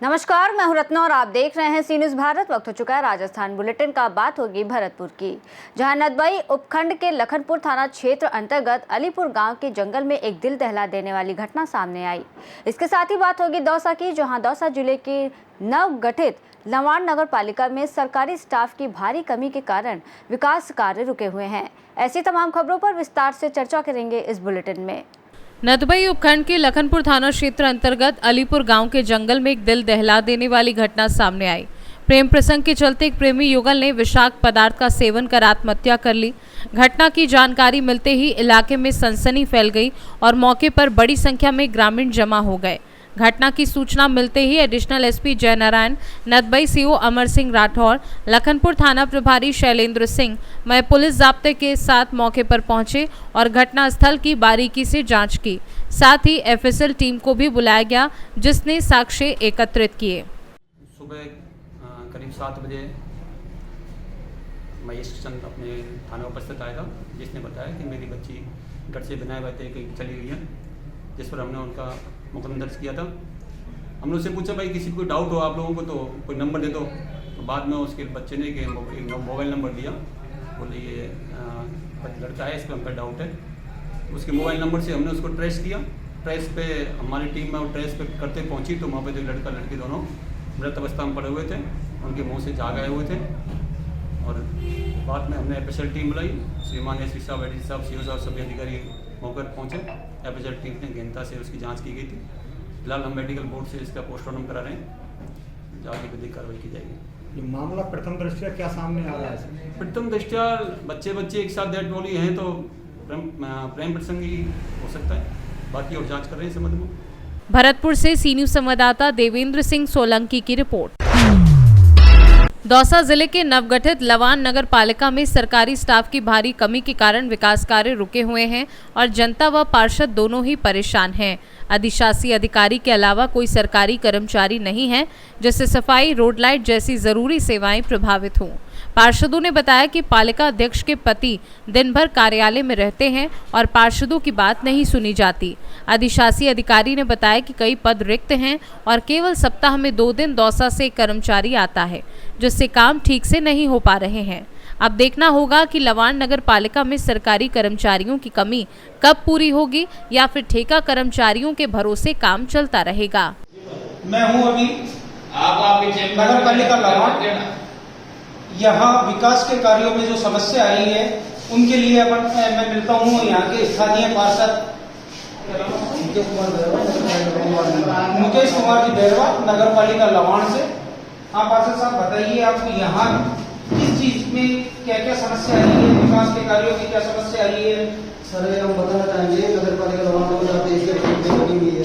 नमस्कार, मैं हूं रत्ना और आप देख रहे हैं सी न्यूज़ भारत। वक्त हो चुका है राजस्थान बुलेटिन का। बात होगी भरतपुर की, जहां नदबई उपखंड के लखनपुर थाना क्षेत्र अंतर्गत अलीपुर गांव के जंगल में एक दिल दहला देने वाली घटना सामने आई। इसके साथ ही बात होगी दौसा की, जहां दौसा जिले की नवगठित लवाण नगर पालिका में सरकारी स्टाफ की भारी कमी के कारण विकास कार्य रुके हुए हैं। ऐसी तमाम खबरों पर विस्तार से चर्चा करेंगे इस बुलेटिन में। नदबई उपखंड के लखनपुर थाना क्षेत्र अंतर्गत अलीपुर गांव के जंगल में एक दिल दहला देने वाली घटना सामने आई। प्रेम प्रसंग के चलते एक प्रेमी युगल ने विषाक्त पदार्थ का सेवन कर आत्महत्या कर ली। घटना की जानकारी मिलते ही इलाके में सनसनी फैल गई और मौके पर बड़ी संख्या में ग्रामीण जमा हो गए। घटना की सूचना मिलते ही additional SP Jaynarayan, Nadbai CO Amar Singh Rathore, Lakhanpur थाना प्रभारी शैलेंद्र सिंह मैं पुलिस जाब्ते के साथ मौके पर पहुंचे और घटनास्थल की बारीकी से जांच की। साथ ही एफएसएल टीम को भी बुलाया गया, जिसने साक्ष्य एकत्रित किए। सुबह करीब 7 बजे महेश चंद अपने थाना उपस्थित आया था, जिसने बताया कि मेरी बच्ची घर से बिना बताए कहीं चली गई है, जिस पर हमने उनका मुकदमा दर्ज किया था। हमने उससे पूछा, भाई किसी को डाउट हो आप लोगों को तो कोई नंबर दे दो। तो बाद में उसके बच्चे ने एक मोबाइल नंबर दिया, बोले ये लड़का है, इस पर हम पर डाउट है। उसके मोबाइल नंबर से हमने उसको ट्रेस किया। ट्रेस पे हमारी टीम में ट्रेस पे करते पहुंची तो वहाँ पे जो लड़का लड़की दोनों मृत अवस्था में पड़े हुए थे, उनके मुँह से झाग आए हुए थे। और बाद में हमने एफएसएल टीम बुलाई, श्रीमान एसपी साहब, एडीसी साहब, सीओ साहब, सभी अधिकारी मौके पर पहुँचे। एफएसएल टीम ने गहनता से उसकी जांच की गई थी। फिलहाल हम मेडिकल बोर्ड से इसका पोस्टमार्टम करा रहे हैं, आगे विधिक कार्रवाई की जाएगी। ये मामला प्रथम दृष्टया क्या सामने आ रहा है? प्रथम दृष्टया बच्चे एक साथ डेड बॉडी हैं तो प्रेम प्रसंग ही हो सकता है। बाकी और जांच कर रहे हैं इस संबंध में। भरतपुर से सी न्यूज़ संवाददाता देवेंद्र सिंह सोलंकी की रिपोर्ट। दौसा जिले के नवगठित लवाण नगर पालिका में सरकारी स्टाफ की भारी कमी के कारण विकास कार्य रुके हुए हैं और जनता व पार्षद दोनों ही परेशान हैं। अधिशासी अधिकारी के अलावा कोई सरकारी कर्मचारी नहीं है, जिससे सफाई, रोड लाइट जैसी जरूरी सेवाएं प्रभावित हों। पार्षदों ने बताया कि पालिका अध्यक्ष के पति दिन भर कार्यालय में रहते हैं और पार्षदों की बात नहीं सुनी जाती। अधिशासी अधिकारी ने बताया कि कई पद रिक्त हैं और केवल सप्ताह में 2 दिन दौसा से कर्मचारी आता है, जिससे काम ठीक से नहीं हो पा रहे हैं। अब देखना होगा कि लवाण नगर पालिका में सरकारी कर्मचारियों की कमी कब पूरी होगी या फिर ठेका कर्मचारियों के भरोसे काम चलता रहेगा। मैं हूं अभी नगर पालिका लवाण। यहाँ विकास के कार्यों में जो समस्या आई है उनके लिए मैं मिलता हूँ यहाँ के स्थानीय पार्षद मुकेश कुमार जी बैरवा, नगर पालिका लवाण से। हाँ पार्षद साहब, बताइए आपको यहाँ किस चीज में क्या क्या समस्या आई है, विकास के कार्यों की क्या समस्या आई है? सर हम बताना चाहेंगे, नगर पालिका लवाण बनी हुई है,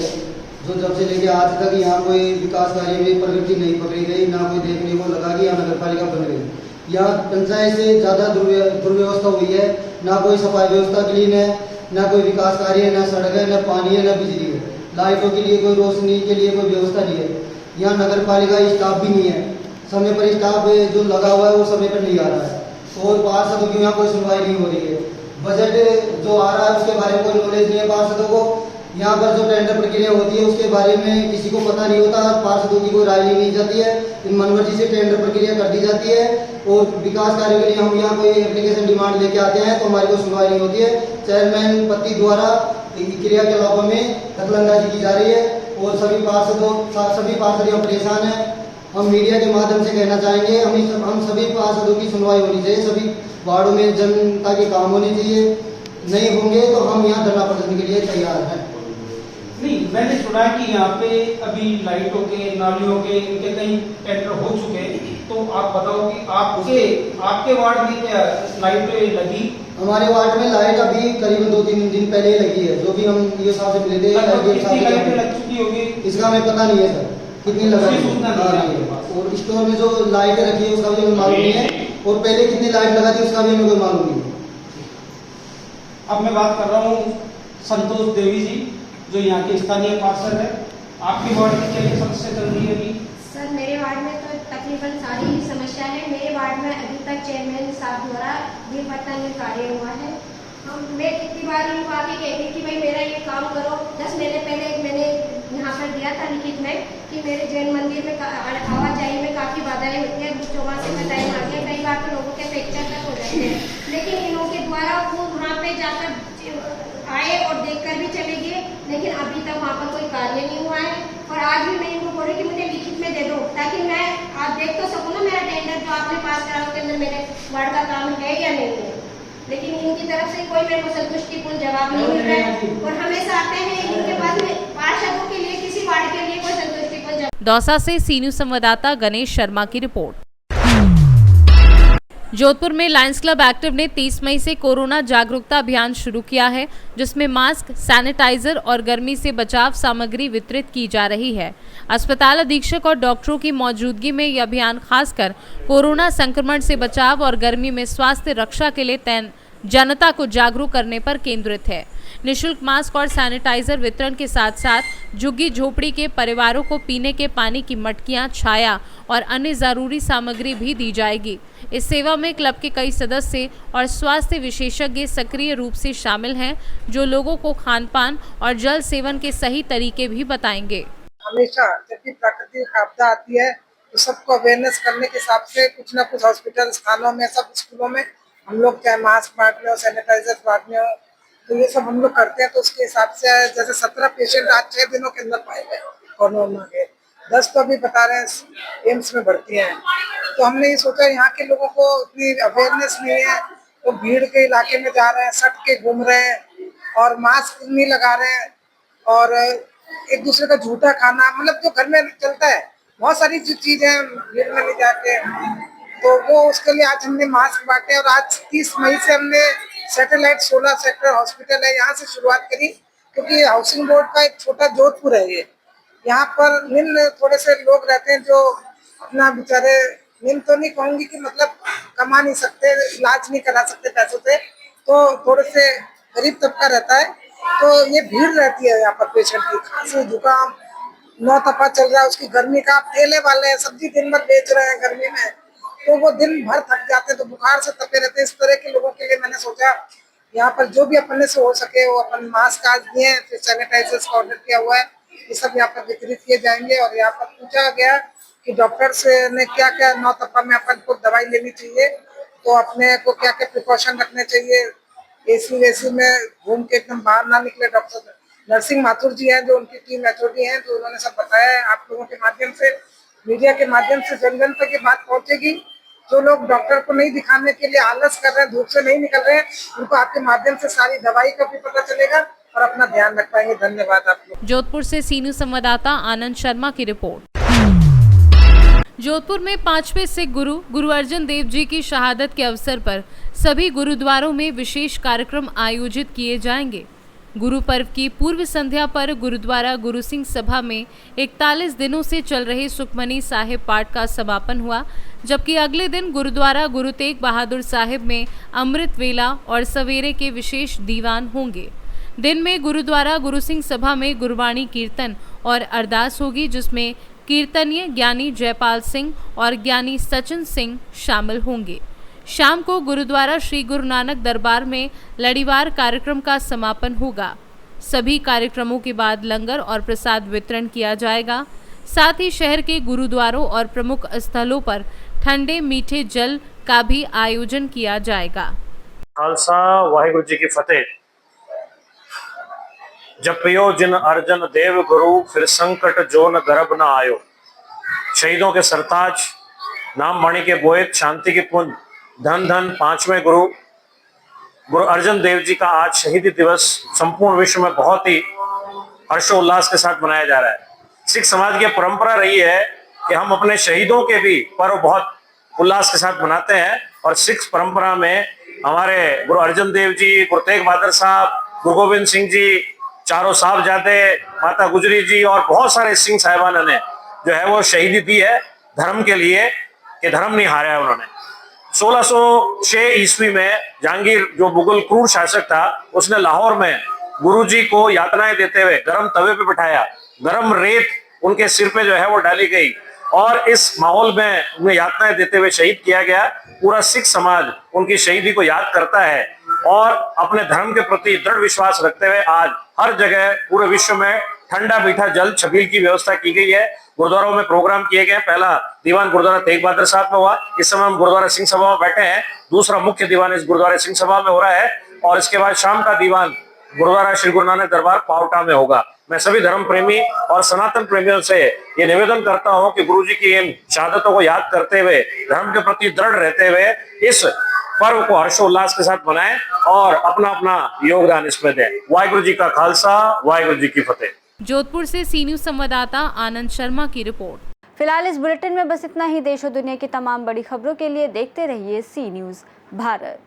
जो जब से लेके आज तक यहाँ कोई विकास कार्य में प्रगति नहीं पकड़ी गई, ना कोई देखने को लगा कि यहाँ नगर पालिका बन गई। यहाँ पंचायत से ज्यादा दुर्व्यवस्था हुई है, ना कोई सफाई व्यवस्था क्लीन है, ना कोई विकास कार्य है, ना सड़क है, ना पानी है, ना बिजली है, लाइटों के लिए कोई रोशनी के लिए कोई व्यवस्था नहीं है। यहाँ नगर पालिका स्टाफ भी नहीं है, समय पर स्टाफ जो लगा हुआ है वो समय पर नहीं आ रहा है और पार्षदों की यहाँ कोई सुनवाई नहीं हो रही है। बजट जो आ रहा है उसके बारे में कोई नॉलेज नहीं है पार्षदों को। यहाँ पर जो टेंडर प्रक्रिया होती है उसके बारे में किसी को पता नहीं होता, पार्षदों की कोई राय नहीं ली जाती है, इन मनमर्जी से टेंडर प्रक्रिया कर दी जाती है। और विकास कार्य के लिए हम यहाँ कोई एप्लीकेशन डिमांड लेके आते हैं तो हमारी कोई सुनवाई नहीं होती है। चेयरमैन पति द्वारा क्रियाकलापों में दखलंदाजी की जा रही है और सभी पार्षद यहाँ परेशान है। हम मीडिया के माध्यम से कहना चाहेंगे, हम सभी पार्षदों की सुनवाई होनी चाहिए, सभी वार्डों में जनता के काम होने चाहिए। नहीं होंगे तो हम यहाँ धरना प्रदर्शन के लिए तैयार हैं। नहीं, मैंने सुना है कि यहाँ पे अभी लाइटों के, नालियों के, इनके कई टेंडर हो चुके हैं, तो आप बताओ कि आपके वार्ड में क्या लाइटें लगी? हमारे वार्ड में लाइट अभी करीबन 2-3 दिन पहले लगी है, जो भी हम ये साहब से मिले थे। कितनी लाइटें लग चुकी होगी इसका हमें पता नहीं है सर, कितनी लगा है। और स्टोर में जो लाइटें रखी है उसका भी हमें मालूम नहीं है, और पहले कितनी लाइट लगा थी उसका भी हमें कोई मालूम नहीं है। अब मैं बात कर रहा हूँ संतोष देवी जी, जो यहाँ के स्थानीय पार्षद है। आपके वार्ड में क्या समस्या चल रही है अभी? सर मेरे वार्ड में तो तकरीबन सारी समस्या है। मेरे वार्ड में अभी तक चेयरमैन साहब द्वारा 2 पट्टा कार्य हुआ है बार इनको आके कहती कि भाई मेरा ये काम करो। 10 महीने पहले मैंने यहाँ पर दिया था लिखित में कि मेरे जैन मंदिर में आवाजाही में काफ़ी बाधाएं होती हैं, चौमासे का टाइम आ गया, कई बार तो लोगों के फ्रैक्चर तक हो जाते हैं, लेकिन इनों के द्वारा वो वहाँ पे जाकर आए और देखकर भी चले गए, लेकिन अभी तक वहाँ पर कोई कार्य नहीं हुआ है। और आज भी मैं इनको बोल रही कि मुझे लिखित में दे दो ताकि मैं आप देख तो सकूँ ना मेरा टेंडर जो आपने पास करा उसके अंदर मेरे वार्ड का काम है या नहीं है, लेकिन इनकी तरफ से कोई मेरे को संतुष्टिपूर्ण जवाब नहीं मिल रहा है। और हमेशा आते हैं इनके पास में पार्षदों के लिए, किसी वार्ड के लिए कोई संतुष्टिपूर्ण जवाब। दौसा से सी न्यूज संवाददाता गणेश शर्मा की रिपोर्ट। जोधपुर में लायंस क्लब एक्टिव ने 30 मई से कोरोना जागरूकता अभियान शुरू किया है, जिसमें मास्क, सैनिटाइजर और गर्मी से बचाव सामग्री वितरित की जा रही है। अस्पताल अधीक्षक और डॉक्टरों की मौजूदगी में यह अभियान खासकर कोरोना संक्रमण से बचाव और गर्मी में स्वास्थ्य रक्षा के लिए जनता को जागरूक करने पर केंद्रित है। निःशुल्क मास्क और सैनिटाइजर वितरण के साथ साथ झुग्गी झोपड़ी के परिवारों को पीने के पानी की मटकियां, छाया और अन्य जरूरी सामग्री भी दी जाएगी। इस सेवा में क्लब के कई सदस्य और स्वास्थ्य विशेषज्ञ सक्रिय रूप से शामिल हैं, जो लोगों को खान-पान और जल सेवन के सही तरीके भी बताएंगे। हमेशा जब भी प्राकृतिक आपदा आती है तो सबको अवेयरनेस करने के हिसाब से कुछ ना कुछ हॉस्पिटल स्थानों में, सब स्कूलों में हम लोग चाहे मास्क बांटने हो, सैनिटाइजर बांटने हो, तो ये सब हम लोग करते हैं। तो उसके हिसाब से जैसे 17 पेशेंट आज 6 दिनों के अंदर पाए गए कोरोना के, 10 तो अभी बता रहे हैं एम्स में भर्ती हैं। तो हमने ये सोचा यहाँ के लोगों को इतनी अवेयरनेस नहीं है, तो भीड़ के इलाके में जा रहे हैं, सट के घूम रहे हैं और मास्क नहीं लगा रहे हैं और एक दूसरे का झूठा खाना, मतलब जो घर में चलता है बहुत सारी जो चीजें भीड़ में ले जाके, तो वो उसके लिए आज हमने मास्क बांटे। और आज 30 मई से हमने सैटेलाइट 16 सेक्टर हॉस्पिटल है यहाँ से शुरुआत करी, क्योंकि हाउसिंग बोर्ड का एक छोटा जोधपुर है ये, यहाँ पर निम्न थोड़े से लोग रहते हैं जो अपना बेचारे, निम्न तो नहीं कहूँगी कि मतलब कमा नहीं सकते, इलाज नहीं करा सकते पैसों से, तो थोड़े से गरीब तबका रहता है, तो ये भीड़ रहती है यहाँ पर पेशेंट की। खांसी, जुकाम, 9 तपा चल रहा है, उसकी गर्मी का, ठेले वाले हैं सब्जी दिन भर बेच रहे हैं गर्मी में, तो वो दिन भर थक जाते हैं, तो बुखार से तपे रहते हैं। इस तरह के लोगों के लिए मैंने सोचा यहाँ पर जो भी अपने से हो सके वो अपन मास्क आज दिए हैं, फिर सैनिटाइजर्स का ऑर्डर किया हुआ है, ये सब यहाँ पर वितरित किए जाएंगे। और यहाँ पर पूछा गया कि डॉक्टर से ने क्या क्या 9 तपा में अपन को दवाई लेनी चाहिए, तो अपने को क्या क्या प्रिकॉशन रखने चाहिए, एसी वेसी में घूम के एकदम बाहर ना निकले। डॉक्टर नरसिंह माथुर जी हैं जो उनकी टीम एचओडी हैं, तो उन्होंने सब बताया है। आप लोगों के माध्यम से, मीडिया के माध्यम से जन जन तक ये बात पहुंचेगी। जो लोग डॉक्टर को नहीं दिखाने के लिए आलस कर रहे हैं, धूप से नहीं निकल रहे हैं, उनको आपके माध्यम से सारी दवाई का भी पता चलेगा और अपना ध्यान रख पाएंगे। धन्यवाद आप लोग। जोधपुर से सी न्यूज संवाददाता आनंद शर्मा की रिपोर्ट। जोधपुर में 5वें सिख गुरु अर्जन देव जी की शहादत के अवसर पर सभी गुरुद्वारों में विशेष कार्यक्रम आयोजित किए जाएंगे। गुरु पर्व की पूर्व संध्या पर गुरुद्वारा गुरु सिंह सभा में 41 दिनों से चल रहे सुखमनी साहिब पाठ का समापन हुआ, जबकि अगले दिन गुरुद्वारा गुरु तेग बहादुर साहिब में अमृत वेला और सवेरे के विशेष दीवान होंगे। दिन में गुरुद्वारा गुरु सिंह सभा में गुरबाणी कीर्तन और अरदास होगी, जिसमें कीर्तनीय ज्ञानी जयपाल सिंह और ज्ञानी सचिन सिंह शामिल होंगे। शाम को गुरुद्वारा श्री गुरु नानक दरबार में लड़ीवार कार्यक्रम का समापन होगा। सभी कार्यक्रमों के बाद लंगर और प्रसाद वितरण किया जाएगा। साथ ही शहर के गुरुद्वारों और प्रमुख स्थलों पर ठंडे मीठे जल का भी आयोजन किया जाएगा। खालसा वाहिगुरु जी की फतेह। जपियो जिन अर्जन देव गुरु, फिर संकट जो न गर्भ न आयो। शहीदों के सरताज, नाम वाणी के बोएत, शांति के पुंज, धन धन 5वें गुरु अर्जन देव जी का आज शहीदी दिवस संपूर्ण विश्व में बहुत ही हर्षोल्लास के साथ मनाया जा रहा है। सिख समाज की परंपरा रही है कि हम अपने शहीदों के भी पर्व बहुत उल्लास के साथ मनाते हैं, और सिख परंपरा में हमारे गुरु अर्जन देव जी, गुरु तेग बहादुर साहब, गुरु गोविंद सिंह जी, चारों साहबजादे, माता गुजरी जी और बहुत सारे सिंह साहिबाना ने जो है वो शहीदी दी है धर्म के लिए, कि धर्म नहीं हारा है उन्होंने। 1606 ईस्वी में जहांगीर जो मुगल क्रूर शासक था, उसने लाहौर में गुरुजी को यातनाएं देते हुए गर्म तवे पे बिठाया, गर्म रेत उनके सिर पे जो है वो डाली गई, और इस माहौल में उन्हें यातनाएं देते हुए शहीद किया गया। पूरा सिख समाज उनकी शहीदी को याद करता है और अपने धर्म के प्रति दृढ़ विश्वास रखते हुए आज हर जगह पूरे विश्व में ठंडा मीठा जल छबील की व्यवस्था की गई है। गुरुद्वारों में प्रोग्राम किए गए। पहला दीवान गुरुद्वारा तेग बहादुर साहब में हुआ, इस समय हम गुरुद्वारा सिंह सभा में बैठे हैं। दूसरा मुख्य दीवान इस गुरुद्वारा सिंह सभा में हो रहा है और इसके बाद शाम का दीवान गुरुद्वारा श्री गुरु नानक दरबार पावटा में होगा। मैं सभी धर्म प्रेमी और सनातन प्रेमियों से ये निवेदन करता हूं कि गुरु जी की इन शहादतों को याद करते हुए, धर्म के प्रति दृढ़ रहते हुए इस पर्व को हर्षोल्लास के साथ मनाएं और अपना अपना योगदान इसमें दें। वाहिगुरु जी का खालसा, वाहिगुरु जी की फतेह। जोधपुर से सी न्यूज संवाददाता आनंद शर्मा की रिपोर्ट। फिलहाल इस बुलेटिन में बस इतना ही। देश और दुनिया की तमाम बड़ी खबरों के लिए देखते रहिए सी न्यूज भारत।